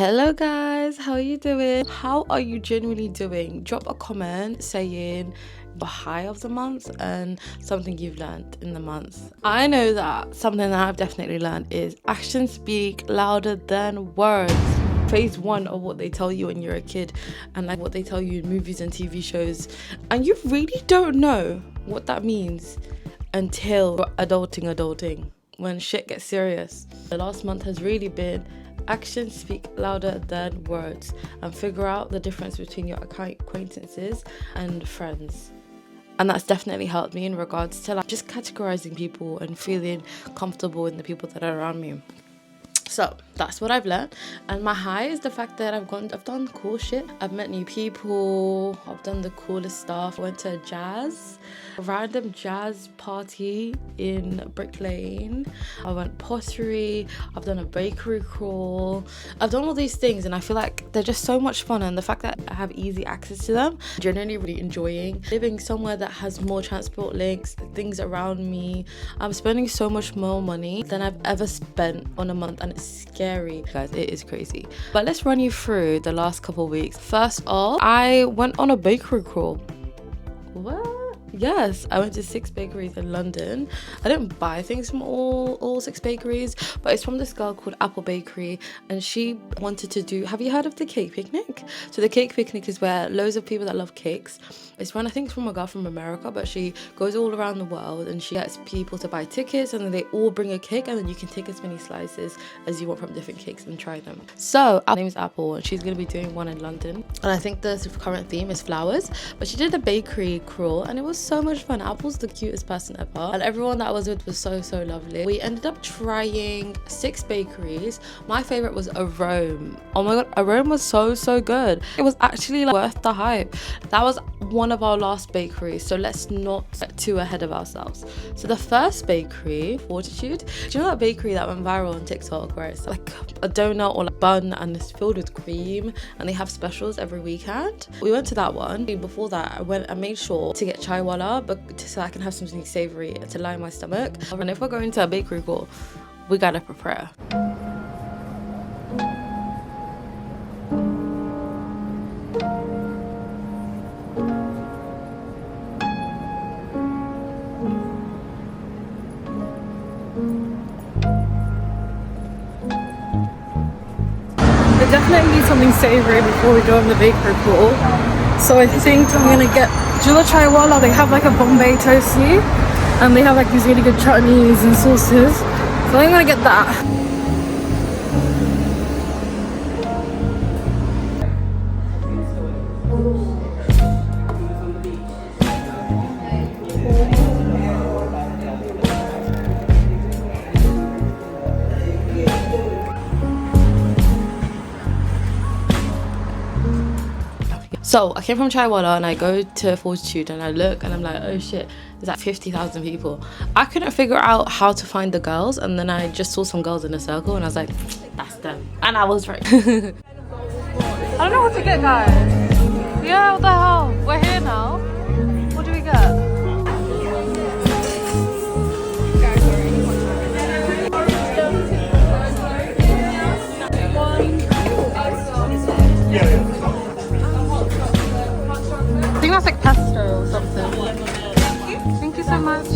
Hello guys, how are you doing? How are you genuinely doing? Drop a comment saying the high of the month and something you've learned in the month. I know that something that I've definitely learned is actions speak louder than words. Phase one of what they tell you when you're a kid and like what they tell you in movies and TV shows, and you really don't know what that means until you're adulting when shit gets serious. The last month has really been actions speak louder than words, and figure out the difference between your acquaintances and friends. And that's definitely helped me in regards to like just categorizing people and feeling comfortable in the people that are around me. So that's what I've learned. And my high is the fact that I've done cool shit. I've met new people. I've done the coolest stuff. I went to a random jazz party in Brick Lane. I went pottery. I've done a bakery crawl. I've done all these things and I feel like they're just so much fun. And the fact that I have easy access to them, genuinely really enjoying living somewhere that has more transport links, things around me. I'm spending so much more money than I've ever spent on a month, and it's scary, guys. It is crazy. But let's run you through the last couple of weeks. First off, I went on a bakery crawl. What? Yes, I went to 6 bakeries in London. I didn't buy things from all 6 bakeries, but it's from this girl called Apple Bakery, and she wanted to do, have you heard of the cake picnic? So the cake picnic is where loads of people that love cakes, it's run, I think it's from a girl from America, but she goes all around the world and she gets people to buy tickets, and then they all bring a cake, and then you can take as many slices as you want from different cakes and try them. So her name is Apple, and she's going to be doing one in London, and I think the current theme is flowers, but she did a bakery crawl and it was so much fun. Apple's the cutest person ever, and everyone that I was with was so lovely. We ended up trying 6 bakeries. My favorite was Arome. Oh my god, Arome was so good. It was actually like worth the hype. That was one of our last bakeries, so let's not get too ahead of ourselves. So the first bakery, Fortitude, do you know that bakery that went viral on TikTok where it's like a donut or like bun and it's filled with cream and they have specials every weekend? We went to that one. Before that, I made sure to get chaiwala, but so I can have something savory to line my stomach. And if we're going to a bakery crawl, we gotta prepare. I definitely need something savory before we go on the bakery crawl. So I think I'm gonna get Jula Chaiwala. They have like a Bombay toasty and they have like these really good chutneys and sauces. So I'm gonna get that. So I came from Chaiwala and I go to Fortitude and I look and I'm like, oh shit, there's like 50,000 people. I couldn't figure out how to find the girls, and then I just saw some girls in a circle and I was like, that's them. And I was right. I don't know what to get, guys. Yeah, what the hell? We're here now. What do we get? I think that's like pesto or something. Thank you so much.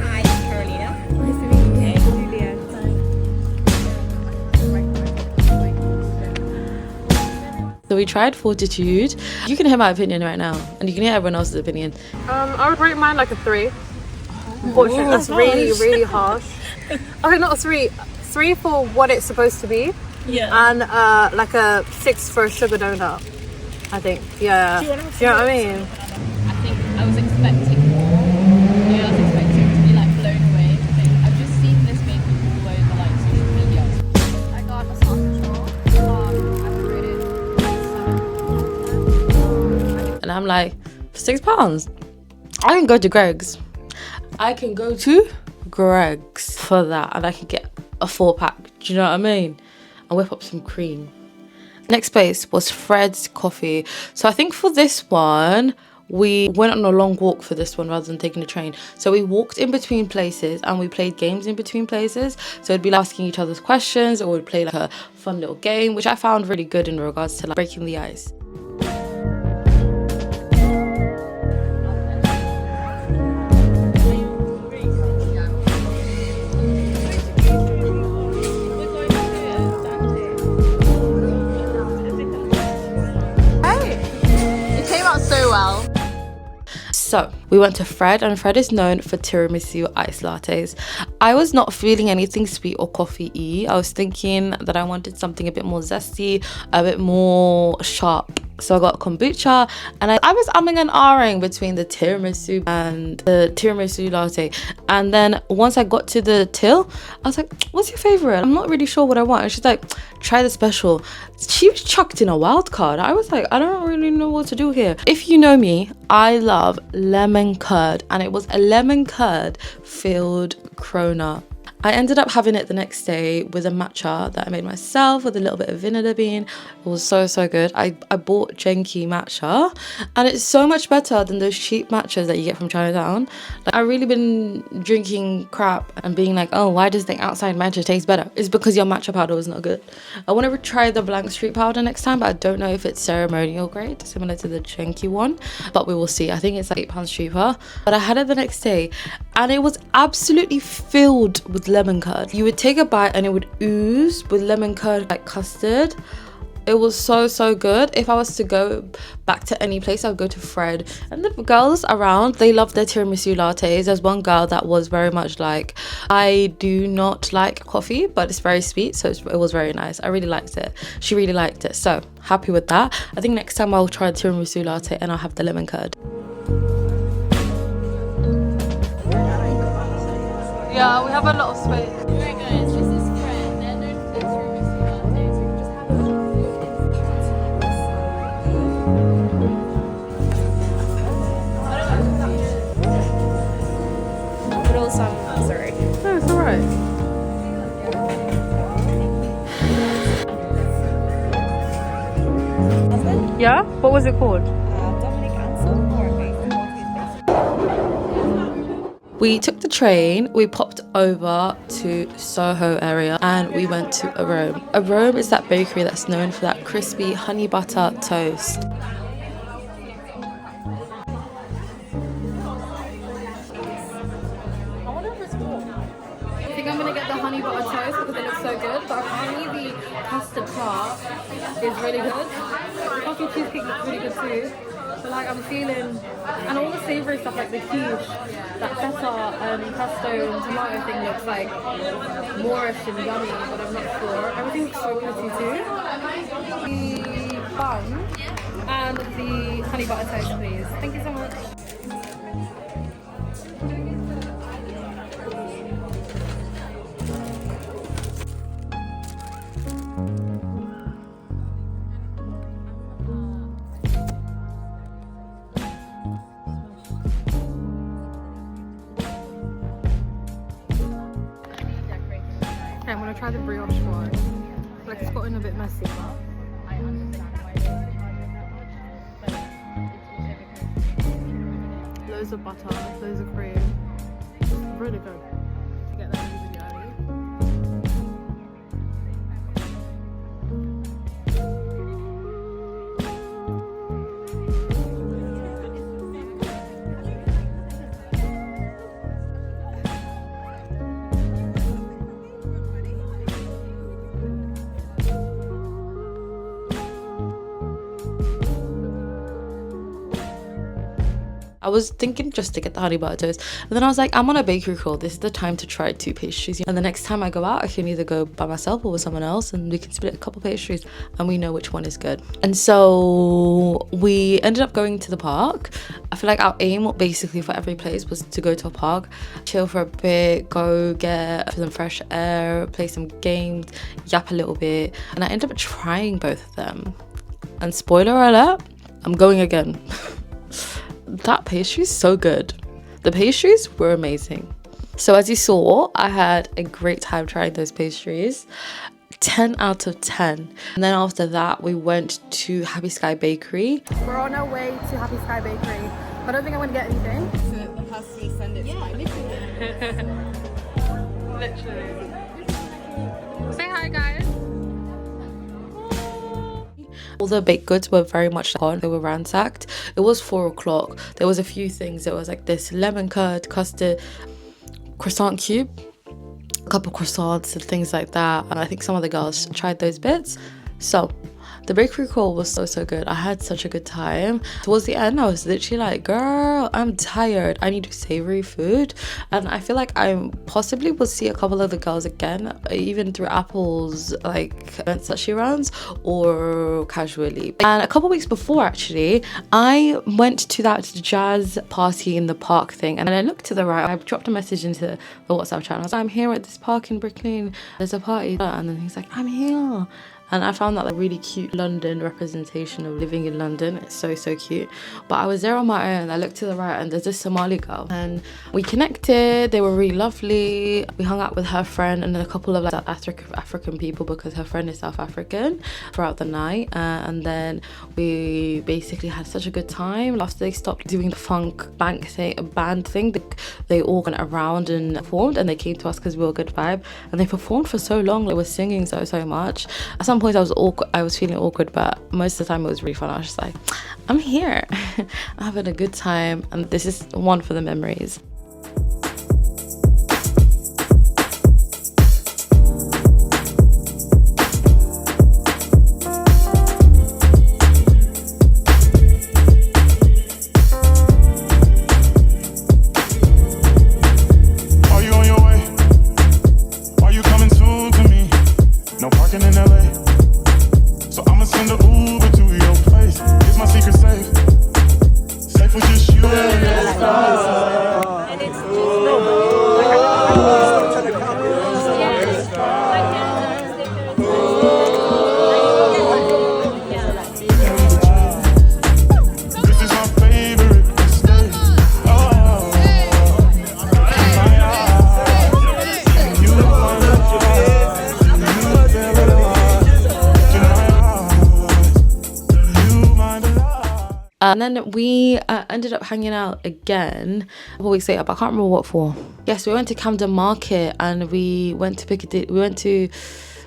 Hi, Carolina. Nice to meet you. Julia. So we tried Fortitude. You can hear my opinion right now, and you can hear everyone else's opinion. I would rate mine like a 3. Unfortunately, that's really harsh. Okay, not a 3. 3 for what it's supposed to be. Yeah. And like a 6 for a sugar donut, I think. Yeah. Do you know what I mean? I think I was expecting more. Yeah, I was expecting to be like blown away. I've just seen this bakery all over like social media. I got a sausage roll. I rated 7. And I'm like, for £6, I can go to Greg's. I can go to Greg's for that, and I can get a 4-pack. Do you know what I mean? And whip up some cream. Next place was Fred's Coffee. So I think for this one, we went on a long walk for this one rather than taking the train. So we walked in between places and we played games in between places. So it'd be like asking each other's questions, or we'd play like a fun little game, which I found really good in regards to like breaking the ice. So well. So we went to Fred, and Fred is known for tiramisu ice lattes. I was not feeling anything sweet or coffee-y. I was thinking that I wanted something a bit more zesty, a bit more sharp. So I got kombucha, and I was umming and ahhing between the tiramisu and the tiramisu latte. And then once I got to the till, I was like, what's your favorite? I'm not really sure what I want. And she's like, try the special. She was chucked in a wild card. I was like, I don't really know what to do here. If you know me, I love lemon curd, and it was a lemon curd filled Corona. I ended up having it the next day with a matcha that I made myself with a little bit of vanilla bean. It was so good. I bought Genki matcha, and it's so much better than those cheap matchas that you get from Chinatown. Like, I've really been drinking crap and being like, oh, why does the outside matcha taste better? It's because your matcha powder was not good. I want to try the Blank Street powder next time, but I don't know if it's ceremonial grade, similar to the Genki one, but we will see. I think it's like £8 cheaper. But I had it the next day, and it was absolutely filled with lemon curd. You would take a bite and it would ooze with lemon curd like custard. It was so good. If I was to go back to any place, I would go to Fred. And the girls around, they love their tiramisu lattes. There's one girl that was very much like, I do not like coffee, but it's very sweet, so it was very nice. I really liked it. She really liked it, so happy with that. I think next time I'll try a tiramisu latte and I'll have the lemon curd. Yeah, we have a lot of space. Right guys, this is Fred. They're known for their tiramisu lattes. So we can just have a look. But also, I'm sorry. No, it's alright. Yeah? What was it called? We took the train, we popped over to Soho area, and we went to Arome. Arome is that bakery that's known for that crispy honey butter toast. I wonder if it's cool. I think I'm gonna get the honey butter toast because it looks so good, but apparently the custard tart is really good. The coffee cheesecake looks really good too. But like I'm feeling, and all the savoury stuff like the quiche, that feta, pesto and tomato thing looks like moreish and yummy, but I'm not sure. Everything looks so pretty too. The bun and the honey butter toast, please. Thank you so much. Okay, I'm gonna try the brioche one. Like it's gotten a bit messy, but I understand why they charge that much, but it's also because loads of butter, loads of cream. Really good. Get that really early. I was thinking just to get the honey butter toast, and then I was like, I'm on a bakery crawl. This is the time to try 2 pastries. And the next time I go out, I can either go by myself or with someone else, and we can split a couple pastries, and we know which one is good. And so we ended up going to the park. I feel like our aim basically for every place was to go to a park, chill for a bit, go get some fresh air, play some games, yap a little bit. And I ended up trying both of them. And spoiler alert, I'm going again. That pastry is so good. The pastries were amazing. So as you saw, I had a great time trying those pastries. 10 out of 10. And then after that, we went to Happy Sky Bakery. We're on our way to Happy Sky Bakery. I don't think I'm gonna get anything. The person send it. Yeah, Literally. Say hi, guys. All the baked goods were very much gone. They were ransacked. It was 4 o'clock. There was a few things. There was like this lemon curd, custard, croissant cube, a couple croissants and things like that. And I think some of the girls tried those bits. So the bakery crawl was so good. I had such a good time. Towards the end, I was literally like, girl, I'm tired. I need savory food. And I feel like I possibly will see a couple of the girls again, even through Apple's like events that she runs or casually. And a couple weeks before, actually, I went to that jazz party in the park thing. And I looked to the right. I dropped a message into the WhatsApp chat. I was like, I'm here at this park in Brooklyn. There's a party. And then he's like, I'm here. And I found that like really cute London representation of living in London. It's so cute. But I was there on my own. I looked to the right and there's this Somali girl. And we connected. They were really lovely. We hung out with her friend and then a couple of like African people because her friend is South African throughout the night. And then we basically had such a good time. After they stopped doing the funk band thing, they all went around and performed and they came to us because we were a good vibe. And they performed for so long. They were singing so much. At some point I was feeling awkward, but most of the time it was really fun. I was just like, I'm here. I'm having a good time and this is one for the memories. Are you on your way? Are you coming soon to me? No parking in LA. So I'ma send a Uber to your place. Is my secret safe? Safe with just you. This is my favorite mistake. Oh, you find And then we ended up hanging out again a couple weeks later, but I can't remember what for. Yes, we went to Camden Market and we went to Piccadilly. We went to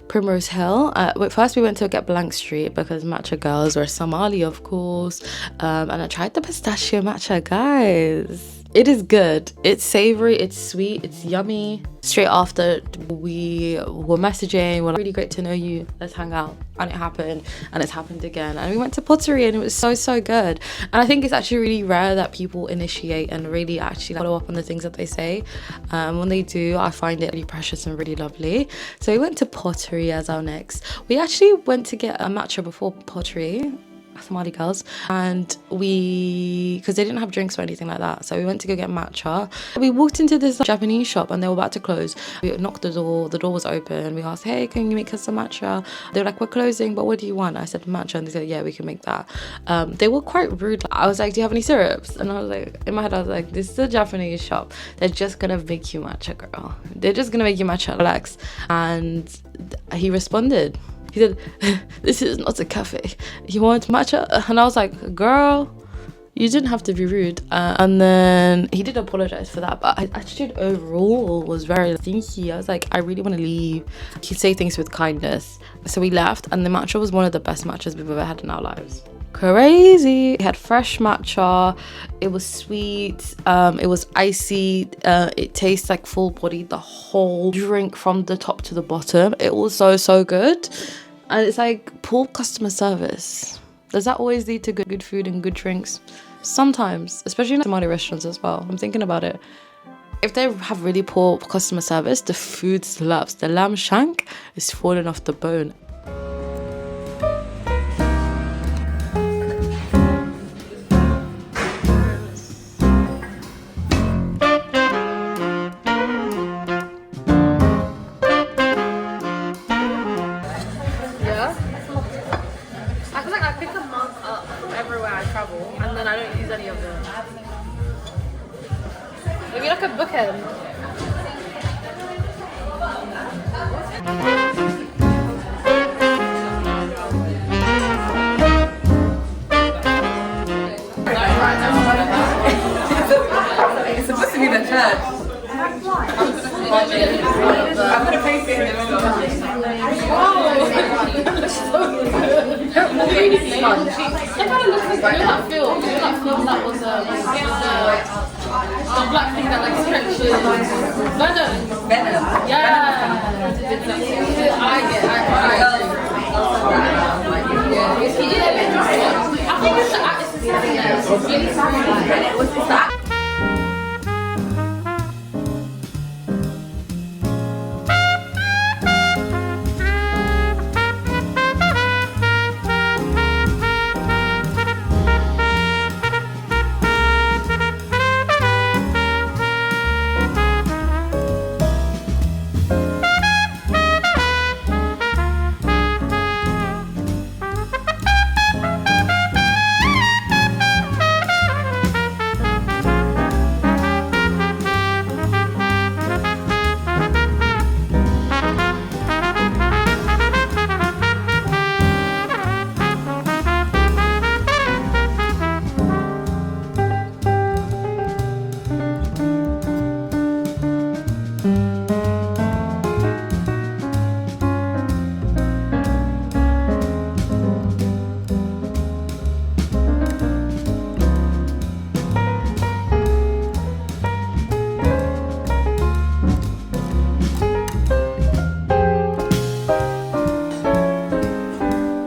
Primrose Hill. First we went to get Blank Street because matcha girls were Somali, of course. And I tried the pistachio matcha, guys. It is good. It's savory, it's sweet, it's yummy. Straight after we were messaging, we're like, really great to know you, let's hang out. And it happened, and it's happened again. And we went to pottery and it was so good. And I think it's actually really rare that people initiate and really actually follow up on the things that they say. When they do, I find it really precious and really lovely. So we went to pottery as our next. We actually went to get a matcha before pottery. Somali girls, and because they didn't have drinks or anything like that, so we went to go get matcha. We walked into this Japanese shop and they were about to close. We knocked the door was open. We asked, hey, can you make us some matcha? They were like, we're closing, but what do you want? I said matcha, and they said, yeah, we can make that. They were quite rude. I was like, do you have any syrups? And I was like, in my head I was like, this is a Japanese shop, they're just gonna make you matcha, girl. They're just gonna make you matcha, relax. And he responded. He said, this is not a cafe. You want matcha? And I was like, girl, you didn't have to be rude. And then he did apologize for that. But his attitude overall was very stinky. I was like, I really want to leave. He'd say things with kindness. So we left. And the matcha was one of the best matchas we've ever had in our lives. Crazy. We had fresh matcha. It was sweet. It was icy. It tastes like full body, the whole drink from the top to the bottom. It was so good. And it's like poor customer service. Does that always lead to good food and good drinks? Sometimes, especially in Somali restaurants as well. I'm thinking about it. If they have really poor customer service, the food slaps. The lamb shank is falling off the bone. I feel like I pick a mug up everywhere I travel and then I don't use any of them. Maybe like a bookend. gonna pay for it. That was the black thing that like stretches. Venom. Yeah. I think it's the actress.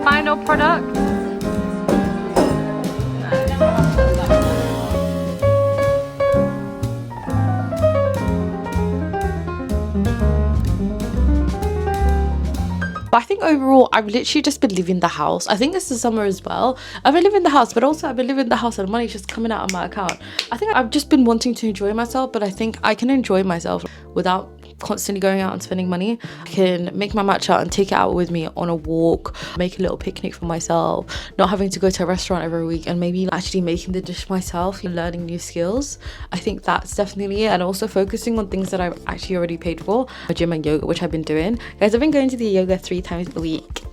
Final product. But I think overall, I've literally just been leaving the house. I think this is summer as well. I've been living the house, but also I've been living the house and money's just coming out of my account. I think I've just been wanting to enjoy myself, but I think I can enjoy myself without constantly going out and spending money. I can make my matcha and take it out with me on a walk, make a little picnic for myself, not having to go to a restaurant every week, and maybe actually making the dish myself, learning new skills. I think that's definitely it. And also focusing on things that I've actually already paid for, gym and yoga, which I've been doing. Guys, I've been going to the yoga 3 times a week.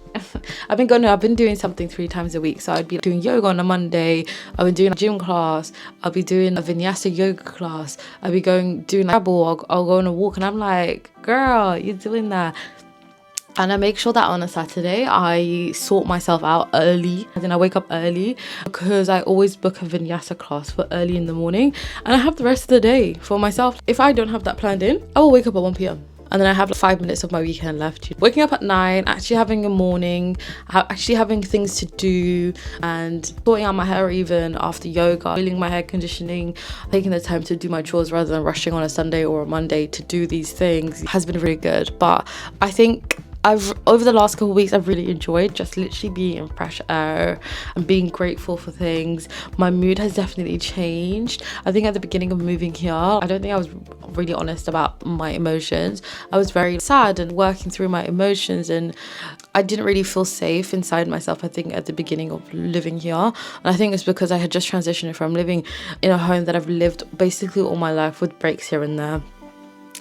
I've been doing something 3 times a week. So I'd be doing yoga on a Monday, I've been doing a gym class, I'll be doing a vinyasa yoga class, I'll be doing a travel, I'll go on a walk, and I'm like, girl, you're doing that. And I make sure that on a Saturday I sort myself out early, and then I wake up early, because I always book a vinyasa class for early in the morning, and I have the rest of the day for myself. If I don't have that planned in, I will wake up at 1 p.m. and then I have like 5 minutes of my weekend left. Waking up at 9, actually having a morning, actually having things to do, and sorting out my hair even after yoga, feeling my hair conditioning, taking the time to do my chores rather than rushing on a Sunday or a Monday to do these things has been really good. But I think over the last couple of weeks, I've really enjoyed just literally being in fresh air and being grateful for things. My mood has definitely changed. I think at the beginning of moving here, I don't think I was really honest about my emotions. I was very sad and working through my emotions, and I didn't really feel safe inside myself, I think, at the beginning of living here. And I think it's because I had just transitioned from living in a home that I've lived basically all my life with breaks here and there,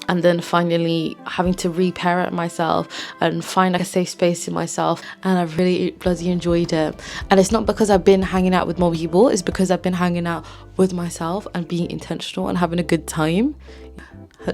and then finally having to reparent myself and find like a safe space in myself, and I've really bloody enjoyed it. And it's not because I've been hanging out with more people, it's because I've been hanging out with myself and being intentional and having a good time.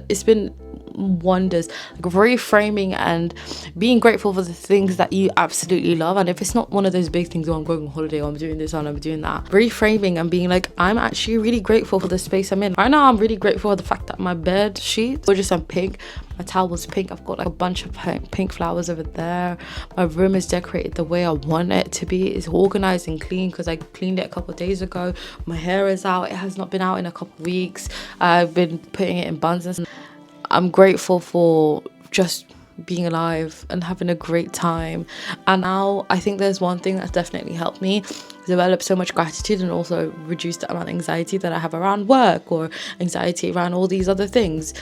It's been wonders, like reframing and being grateful for the things that you absolutely love. And if it's not one of those big things, oh, I'm going on holiday, or I'm doing this, and I'm doing that, reframing and being like, I'm actually really grateful for the space I'm in right now. I'm really grateful for the fact that my bed sheets were just pink, my towel was pink, I've got like a bunch of pink flowers over there, my room is decorated the way I want it to be. It's organized and clean because I cleaned it a couple of days ago. My hair is out, it has not been out in a couple of weeks. I've been putting it in buns, and I'm grateful for just being alive and having a great time. And now I think there's one thing that's definitely helped me develop so much gratitude, and also reduce the amount of anxiety that I have around work or anxiety around all these other things.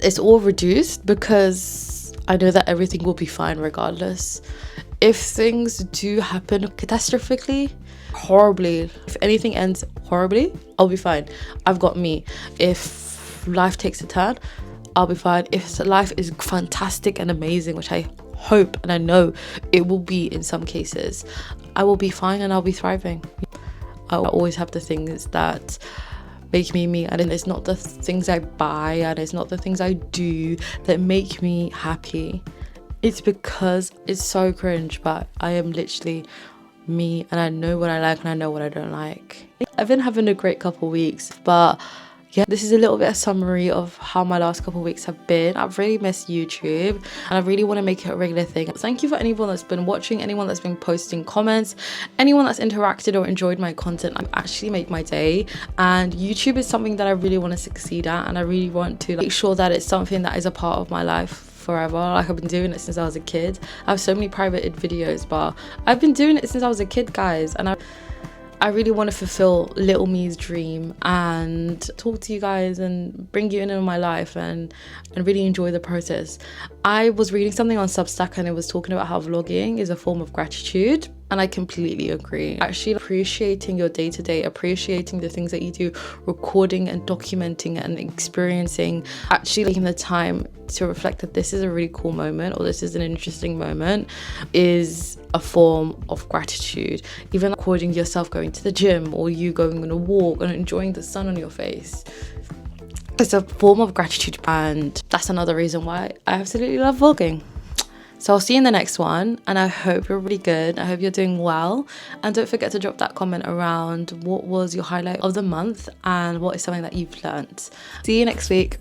It's all reduced because I know that everything will be fine regardless. If things do happen catastrophically, horribly, if anything ends horribly, I'll be fine. I've got me. If life takes a turn, I'll be fine. If life is fantastic and amazing, which I hope and I know it will be in some cases, I will be fine and I'll be thriving. I'll always have the things that make me me, and it's not the things I buy and it's not the things I do that make me happy. It's because it's so cringe, but I am literally me, and I know what I like and I know what I don't like. I've been having a great couple weeks, but yeah, this is a little bit of summary of how my last couple of weeks have been. I've really missed YouTube and I really want to make it a regular thing. Thank you for anyone that's been watching, anyone that's been posting comments, anyone that's interacted or enjoyed my content. I've actually made my day, and YouTube is something that I really want to succeed at, and I really want to make sure that it's something that is a part of my life forever. Like, I've been doing it since I was a kid. I have so many private videos, but I've been doing it since I was a kid, guys, and I really want to fulfill little me's dream and talk to you guys and bring you into my life and really enjoy the process. I was reading something on Substack and it was talking about how vlogging is a form of gratitude, and I completely agree. Actually appreciating your day-to-day, appreciating the things that you do, recording and documenting and experiencing, actually taking the time to reflect that this is a really cool moment or this is an interesting moment is a form of gratitude. Even recording yourself going to the gym or you going on a walk and enjoying the sun on your face, it's a form of gratitude, and that's another reason why I absolutely love vlogging. So I'll see you in the next one, and I hope you're really good. I hope you're doing well, and don't forget to drop that comment around what was your highlight of the month and what is something that you've learnt. See you next week.